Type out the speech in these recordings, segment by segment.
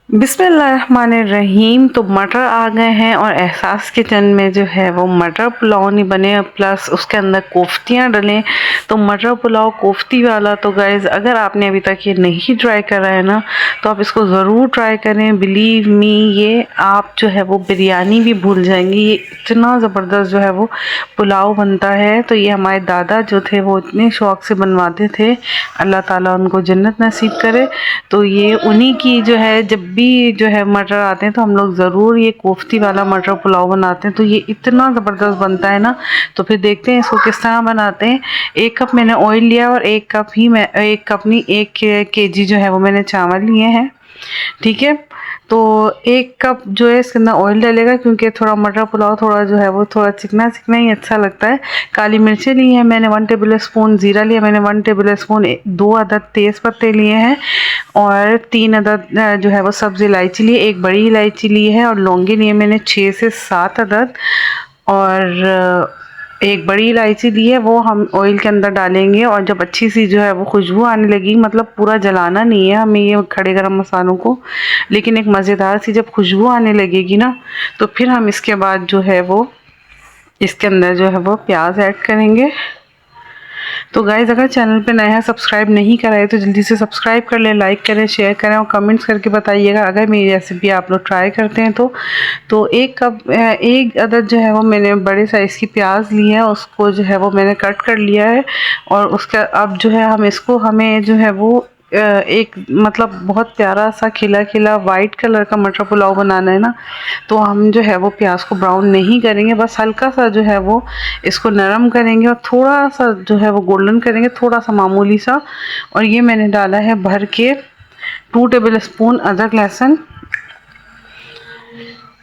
बिस्मिल्लाहिर्रहमानिर्रहीम। तो मटर आ गए हैं और एहसास किचन में जो है वो मटर पुलाव नहीं बने, प्लस उसके अंदर कोफ्तियाँ डलें। तो मटर पुलाव कोफ्ती वाला तो गाइज़ अगर आपने अभी तक ये नहीं ट्राई करा है ना, तो आप इसको ज़रूर ट्राई करें। बिलीव मी, ये आप जो है वो बिरयानी भी भूल जाएंगी। ये इतना ज़बरदस्त जो है वो पुलाव बनता है। तो ये हमारे दादा जो थे वो इतने शौक़ से बनवाते थे, अल्लाह ताला उनको जन्नत नसीब करे। तो ये उन्हीं की जो है, जब भी जो है मटर आते हैं तो हम लोग ज़रूर ये कोफ्ती वाला मटर पुलाव बनाते हैं। तो ये इतना ज़बरदस्त बनता है ना। तो फिर देखते हैं इसको किस तरह बनाते हैं। 1 कप मैंने ऑयल लिया और 1 कप नहीं, 1 केजी जो है वो मैंने चावल लिए हैं। ठीक है, तो 1 कप जो है इसके अंदर ऑयल डालेगा, क्योंकि थोड़ा मटर पुलाव थोड़ा जो है वो थोड़ा चिकना चिकना ही अच्छा लगता है। काली मिर्चें ली हैं मैंने 1 टेबल स्पून, ज़ीरा लिया मैंने 1 टेबल स्पून, 2 अदद तेज़ पत्ते लिए हैं और 3 अदद जो है वो सब्ज़ इलायची ली, 1 बड़ी इलायची ली है और लौंगे लिए मैंने 6 से 7 अदद और 1 बड़ी इलायची ली है। वो हम ऑयल के अंदर डालेंगे और जब अच्छी सी जो है वो खुशबू आने लगी, मतलब पूरा जलाना नहीं है हमें ये खड़े गरम मसालों को, लेकिन एक मज़ेदार सी जब खुशबू आने लगेगी ना, तो फिर हम इसके बाद जो है वो इसके अंदर जो है वो प्याज ऐड करेंगे। तो गाइज़ अगर चैनल पे नया है, सब्सक्राइब नहीं करा है, तो जल्दी से सब्सक्राइब कर लें, लाइक करें, शेयर करें और कमेंट्स करके बताइएगा अगर मेरी रेसिपी आप लोग ट्राई करते हैं तो 1 अदद जो है वो मैंने बड़े साइज़ की प्याज ली है, उसको जो है वो मैंने कट कर लिया है। और उसका अब जो है हमें जो है वो एक मतलब बहुत प्यारा सा खिला खिला वाइट कलर का मटर पुलाव बनाना है ना। तो हम जो है वो प्याज को ब्राउन नहीं करेंगे, बस हल्का सा जो है वो इसको नरम करेंगे और थोड़ा सा जो है वो गोल्डन करेंगे, थोड़ा सा मामूली सा। और ये मैंने डाला है भर के 2 टेबल स्पून अदरक लहसुन।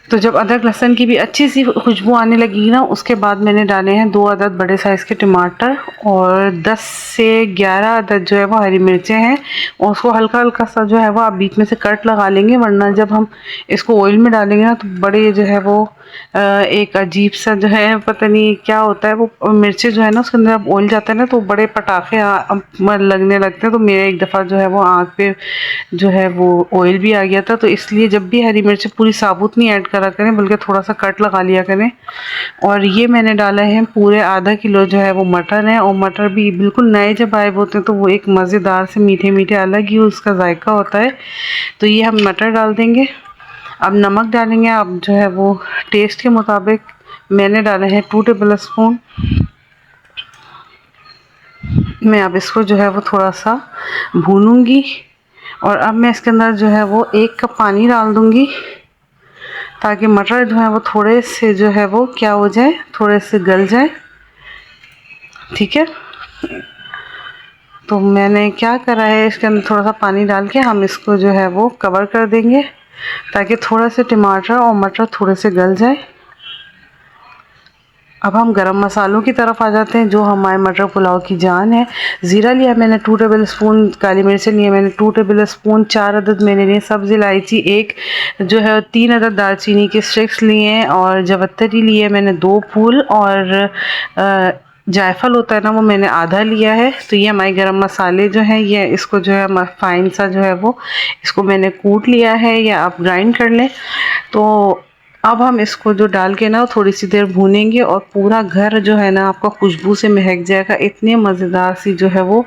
तो जब अदरक लहसुन की भी अच्छी सी खुशबू आने लगी ना, उसके बाद मैंने डाले हैं 2 अदद बड़े साइज़ के टमाटर और 10 से 11 अदद जो है वो हरी मिर्चें हैं। और उसको हल्का हल्का सा जो है वो आप बीच में से कट लगा लेंगे, वरना जब हम इसको ऑयल में डालेंगे ना तो बड़े जो है वो एक अजीब सा जो है, पता नहीं क्या होता है, वो मिर्चें जो है ना उसके अंदर अब ऑयल जाता है ना तो बड़े पटाखे लगने लगते हैं। तो मेरे एक दफ़ा जो है वो आँख पे जो है वो ऑयल भी आ गया था। तो इसलिए जब भी हरी मिर्च पूरी साबुत नहीं ऐड करा करें, बल्कि थोड़ा सा कट लगा लिया करें। और ये मैंने डाला है पूरे आधा किलो जो है वो मटर है। और मटर भी बिल्कुल नए जब आए होते हैं तो वो एक मज़ेदार से मीठे मीठे अलग ही उसका जायका होता है। तो ये हम मटर डाल देंगे। अब नमक डालेंगे अब जो है वो टेस्ट के मुताबिक। मैंने डाले हैं 2 टेबल स्पून। मैं अब इसको जो है वो थोड़ा सा भूनूंगी और अब मैं इसके अंदर जो है वो 1 कप पानी डाल दूंगी, ताकि मटर जो है वो थोड़े से जो है वो क्या हो जाए, थोड़े से गल जाए। ठीक है, तो मैंने क्या करा है, इसके अंदर थोड़ा सा पानी डाल के हम इसको जो है वो कवर कर देंगे, ताकि थोड़ा से टमाटर और मटर थोड़े से गल जाए। अब हम गरम मसालों की तरफ आ जाते हैं, जो हमारे मटर पुलाव की जान है। ज़ीरा लिया मैंने 2 टेबल स्पून, काली मिर्चें लिए मैंने 2 टेबल स्पून, 4 अदद मैंने लिए सब्ज़ इलायची, 1 जो है 3 अदद दालचीनी के स्टिक्स लिए और जवत्तरी लिए मैंने 2 फूल और जायफल होता है ना वो मैंने आधा लिया है। तो ये हमारे गरम मसाले जो हैं, ये इसको जो है फाइन सा जो है वो इसको मैंने कूट लिया है या आप ग्राइंड कर लें। तो अब हम इसको जो डाल के ना थोड़ी सी देर भूनेंगे और पूरा घर जो है ना आपका खुशबू से महक जाएगा। इतने मज़ेदार सी जो है वो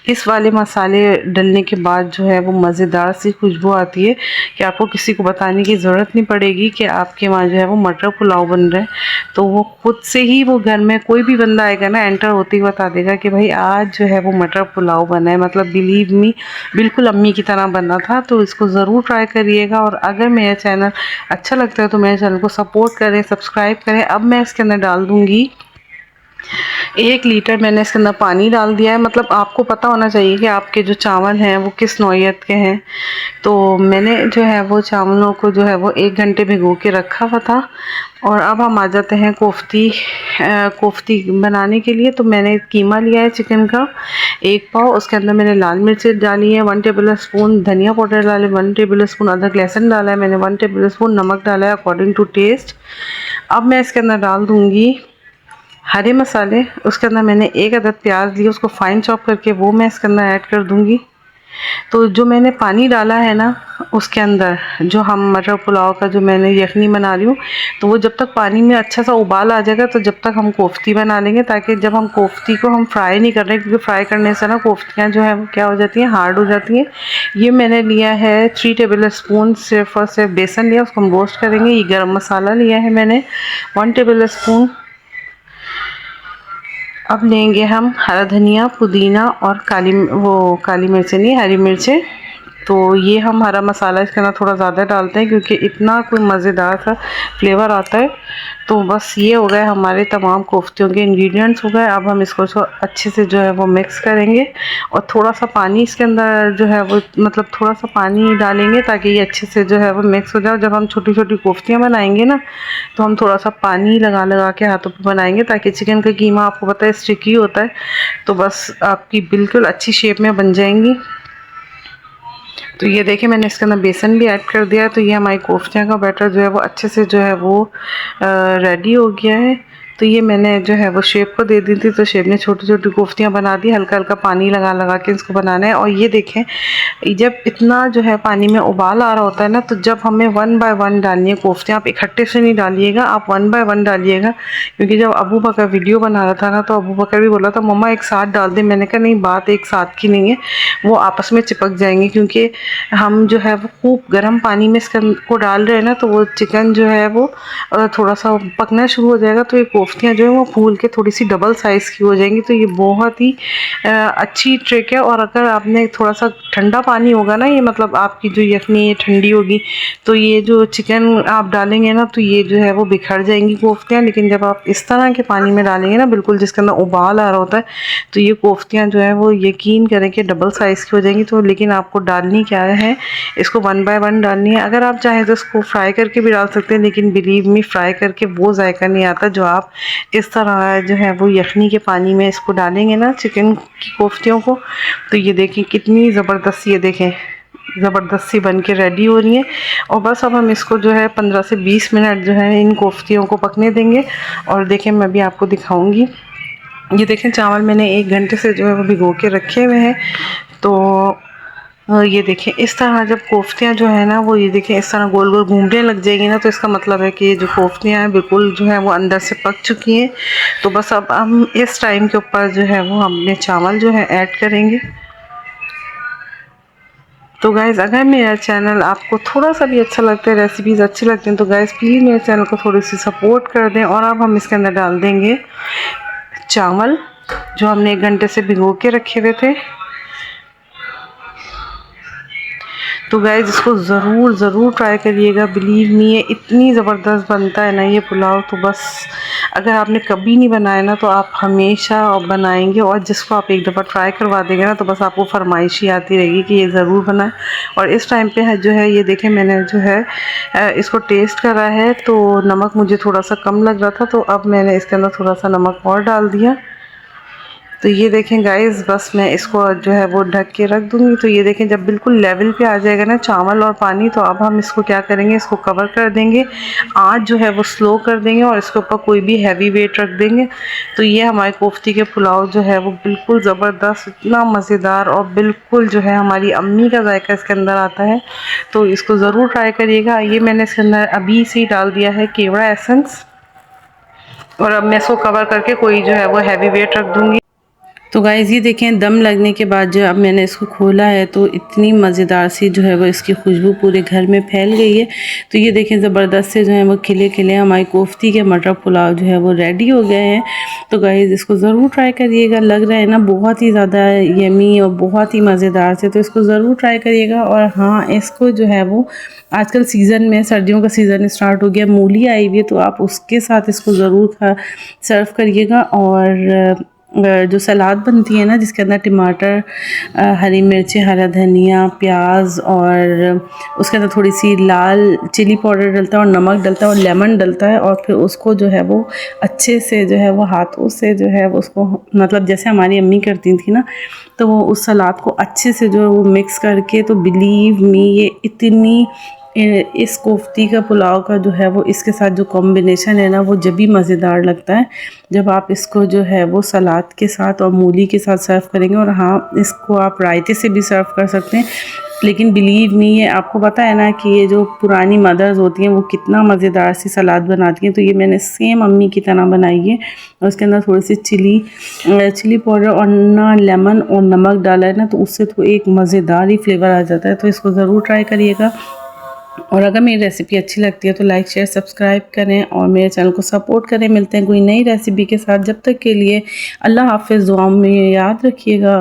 इस वाले मसाले डलने के बाद जो है वो मज़ेदार सी खुशबू आती है कि आपको किसी को बताने की ज़रूरत नहीं पड़ेगी कि आपके वहाँ जो है वो मटर पुलाव बन रहा है। तो वो खुद से ही वो घर में कोई भी बंदा आएगा ना, एंटर होते ही बता देगा कि भाई आज जो है वो मटर पुलाव बना है। मतलब बिलीव मी, बिल्कुल अम्मी की तरह बना था। तो इसको ज़रूर ट्राई करिएगा और अगर मेरा चैनल अच्छा लगता है तो मेरे चैनल को सपोर्ट करें, सब्सक्राइब करें। अब मैं इसके अंदर डाल दूँगी 1 लीटर मैंने इसके अंदर पानी डाल दिया है। मतलब आपको पता होना चाहिए कि आपके जो चावल हैं वो किस नौइयत के हैं। तो मैंने जो है वो चावलों को जो है वो 1 घंटे भिगो के रखा हुआ था। और अब हम आ जाते हैं कोफ्ती बनाने के लिए। तो मैंने कीमा लिया है चिकन का 1 पाव, उसके अंदर मैंने लाल मिर्चें डाली है 1 टेबल स्पून, धनिया पाउडर डाले 1 टेबल स्पून, अदरक लहसुन डाला है मैंने 1 टेबल स्पून, नमक डाला है अकॉर्डिंग टू टेस्ट। अब मैं इसके अंदर डाल दूँगी हरे मसाले। उसके अंदर मैंने 1 अदद प्याज ली, उसको फाइन चॉप करके वो मैं इसके अंदर ऐड कर दूँगी। तो जो मैंने पानी डाला है ना उसके अंदर, जो हम मटर पुलाव का जो मैंने यखनी बना रही हूँ, तो वो जब तक पानी में अच्छा सा उबाल आ जाएगा तो जब तक हम कोफ्ती बना लेंगे, ताकि जब हम कोफ्ती को हम फ्राई नहीं कर रहे हैं, क्योंकि फ्राई करने से ना कोफ्तियाँ जो है वो क्या हो जाती हैं, हार्ड हो जाती हैं। ये मैंने लिया है 3 टेबल स्पून सिर्फ और सिर्फ बेसन लिया, उसको हम रोस्ट करेंगे। ये गरम मसाला लिया है मैंने 1 टेबल स्पून। अब लेंगे हम हरा धनिया, पुदीना और काली मिर्चें नहीं, हरी मिर्चें। तो ये हम हरा मसाला इसके अंदर थोड़ा ज़्यादा डालते हैं क्योंकि इतना कोई मज़ेदार सा फ्लेवर आता है। तो बस ये हो गए हमारे तमाम कोफ्तियों के इंग्रेडिएंट्स हो गए। अब हम इसको अच्छे से जो है वो मिक्स करेंगे और थोड़ा सा पानी इसके अंदर जो है वो मतलब थोड़ा सा पानी डालेंगे ताकि ये अच्छे से जो है वो मिक्स हो जाए। जब हम छोटी छोटी कोफ्तियाँ बनाएंगे ना तो हम थोड़ा सा पानी लगा लगा के हाथों पर बनाएंगे, ताकि चिकन का कीमा आपको पता है स्टिकी होता है, तो बस आपकी बिल्कुल अच्छी शेप में बन जाएंगी। तो ये देखिए मैंने इसके अंदर बेसन भी ऐड कर दिया है। तो ये हमारी कोफ्तियाँ का बैटर जो है वो अच्छे से जो है वो रेडी हो गया है। तो ये मैंने जो है वो शेप को दे दी थी, तो शेप ने छोटी छोटी कोफ्तियाँ बना दी, हल्का हल्का पानी लगा लगा के इसको बनाना है। और ये देखें जब इतना जो है पानी में उबाल आ रहा होता है ना, तो जब हमें 1 बाय 1 डालनी है कोफ्तियाँ, आप इकट्ठे से नहीं डालिएगा, आप 1 बाय 1 डालिएगा। क्योंकि जब अबू बकर वीडियो बना रहा था ना, तो अबू बकर भी बोला था मम्मा एक साथ डाल दे। मैंने कहा नहीं, बात एक साथ की नहीं है, वो आपस में चिपक जाएंगे, क्योंकि हम जो है वो खूब गर्म पानी में इसको डाल रहे हैं ना, तो वो चिकन जो है वो थोड़ा सा पकना शुरू हो जाएगा। तो ये कोफ्तियाँ जो है वो फूल के थोड़ी सी डबल साइज़ की हो जाएंगी। तो ये बहुत ही अच्छी ट्रिक है। और अगर आपने थोड़ा सा ठंडा पानी होगा ना, ये मतलब आपकी जो यखनी ये ठंडी होगी, तो ये जो चिकन आप डालेंगे ना, तो ये जो है वो बिखर जाएंगी कोफ्तियाँ। लेकिन जब आप इस तरह के पानी में डालेंगे ना, बिल्कुल जिसके अंदर उबाल आ रहा होता है, तो ये कोफ्तियाँ जो है वो यकीन करें कि डबल साइज़ की हो जाएंगी। तो लेकिन आपको डालनी क्या है, इसको 1 बाय 1 डालनी है। अगर आप चाहें तो इसको फ्राई करके भी डाल सकते हैं, लेकिन बिलीव मी फ्राई करके वो जायका नहीं आता जो आप इस तरह जो है वो यखनी के पानी में इसको डालेंगे ना चिकन की कोफ्तियों को। तो ये देखें कितनी ज़बरदस्त, ये देखें ज़बरदस्त सी बन के रेडी हो रही है। और बस अब हम इसको जो है 15 से 20 मिनट जो है इन कोफ्तियों को पकने देंगे। और देखें मैं भी आपको दिखाऊंगी, ये देखें चावल मैंने 1 घंटे से जो है वो भिगो के रखे हुए हैं। तो ये देखें इस तरह जब कोफ्तियाँ जो है ना वो ये देखें इस तरह गोल गोल घूमने लग जाएगी ना, तो इसका मतलब है कि ये जो कोफ्तियाँ हैं बिल्कुल जो है वो अंदर से पक चुकी हैं। तो बस अब हम इस टाइम के ऊपर जो है वो हमने चावल जो है ऐड करेंगे। तो गाइज़ अगर मेरा चैनल आपको थोड़ा सा भी अच्छा लगता है, रेसिपीज़ अच्छी लगती हैं, तो गाइज़ प्लीज़ मेरे चैनल को थोड़ी सी सपोर्ट कर दें। और अब हम इसके अंदर डाल देंगे चावल जो हमने 1 घंटे से भिगो के रखे हुए थे। तो गाइज़ इसको ज़रूर ट्राई करिएगा, बिलीव मी ये इतनी ज़बरदस्त बनता है ना ये पुलाव। तो बस अगर आपने कभी नहीं बनाया ना, तो आप हमेशा बनाएंगे, और जिसको आप एक दफ़ा ट्राई करवा देंगे ना, तो बस आपको फरमाइश ही आती रहेगी कि ये ज़रूर बनाएं। और इस टाइम पे है जो है ये देखें मैंने जो है इसको टेस्ट करा है, तो नमक मुझे थोड़ा सा कम लग रहा था, तो अब मैंने इसके अंदर थोड़ा सा नमक और डाल दिया। तो ये देखें गाइस बस मैं इसको जो है वो ढक के रख दूँगी। तो ये देखें जब बिल्कुल लेवल पे आ जाएगा ना चावल और पानी, तो अब हम इसको क्या करेंगे, इसको कवर कर देंगे, आँच जो है वो स्लो कर देंगे और इसके ऊपर कोई भी हैवी वेट रख देंगे। तो ये हमारे कोफ्ती के पुलाव जो है वो बिल्कुल ज़बरदस्त, इतना मज़ेदार और बिल्कुल जो है हमारी अम्मी का जायका इसके अंदर आता है। तो इसको ज़रूर ट्राई करिएगा। ये मैंने इसके अंदर अभी से ही डाल दिया है केवड़ा एसेंस, और अब मैं इसको कवर करके कोई जो है वो हैवी वेट रख दूँगी। तो गाइज़ ये देखें दम लगने के बाद जो अब मैंने इसको खोला है, तो इतनी मज़ेदार सी जो है वो इसकी खुशबू पूरे घर में फैल गई है। तो ये देखें ज़बरदस्त से जो है वो खिले खिले हमारी कोफ्ती के मटर पुलाव जो है वो रेडी हो गए हैं। तो गाइज़ इसको ज़रूर ट्राई करिएगा, लग रहा है ना बहुत ही ज़्यादा यमी और बहुत ही मज़ेदार से, तो इसको ज़रूर ट्राई करिएगा। और हाँ, इसको जो है वो आजकल सीज़न में सर्दियों का सीज़न स्टार्ट हो गया, मूली आई हुई है, तो आप उसके साथ इसको ज़रूर सर्व करिएगा। और जो सलाद बनती है ना जिसके अंदर टमाटर, हरी मिर्चें, हरा धनिया, प्याज और उसके अंदर थोड़ी सी लाल चिली पाउडर डलता है और नमक डलता है और लेमन डलता है, और फिर उसको जो है वो अच्छे से जो है वो हाथों से जो है वो उसको मतलब जैसे हमारी अम्मी करती थी ना, तो वो उस सलाद को अच्छे से जो है वो मिक्स करके, तो बिलीव मी ये इतनी इस कोफ्ती का पुलाव का जो है वो इसके साथ जो कॉम्बिनेशन है ना वो जब भी मज़ेदार लगता है जब आप इसको जो है वो सलाद के साथ और मूली के साथ सर्व करेंगे। और हाँ, इसको आप रायते से भी सर्व कर सकते हैं। लेकिन बिलीव मी, ये आपको पता है ना कि ये जो पुरानी मदर्स होती हैं वो कितना मज़ेदार सी सलाद बनाती हैं, तो ये मैंने सेम अम्मी की तरह बनाई है। और उसके अंदर थोड़ी सी चिली पाउडर और ना लेमन और नमक डाला है ना, तो उससे तो एक मज़ेदार ही फ्लेवर आ जाता है। तो इसको ज़रूर ट्राई करिएगा। और अगर मेरी रेसिपी अच्छी लगती है तो लाइक शेयर सब्सक्राइब करें और मेरे चैनल को सपोर्ट करें। मिलते हैं कोई नई रेसिपी के साथ, जब तक के लिए अल्लाह हाफ़िज़। दुआओं में याद रखिएगा।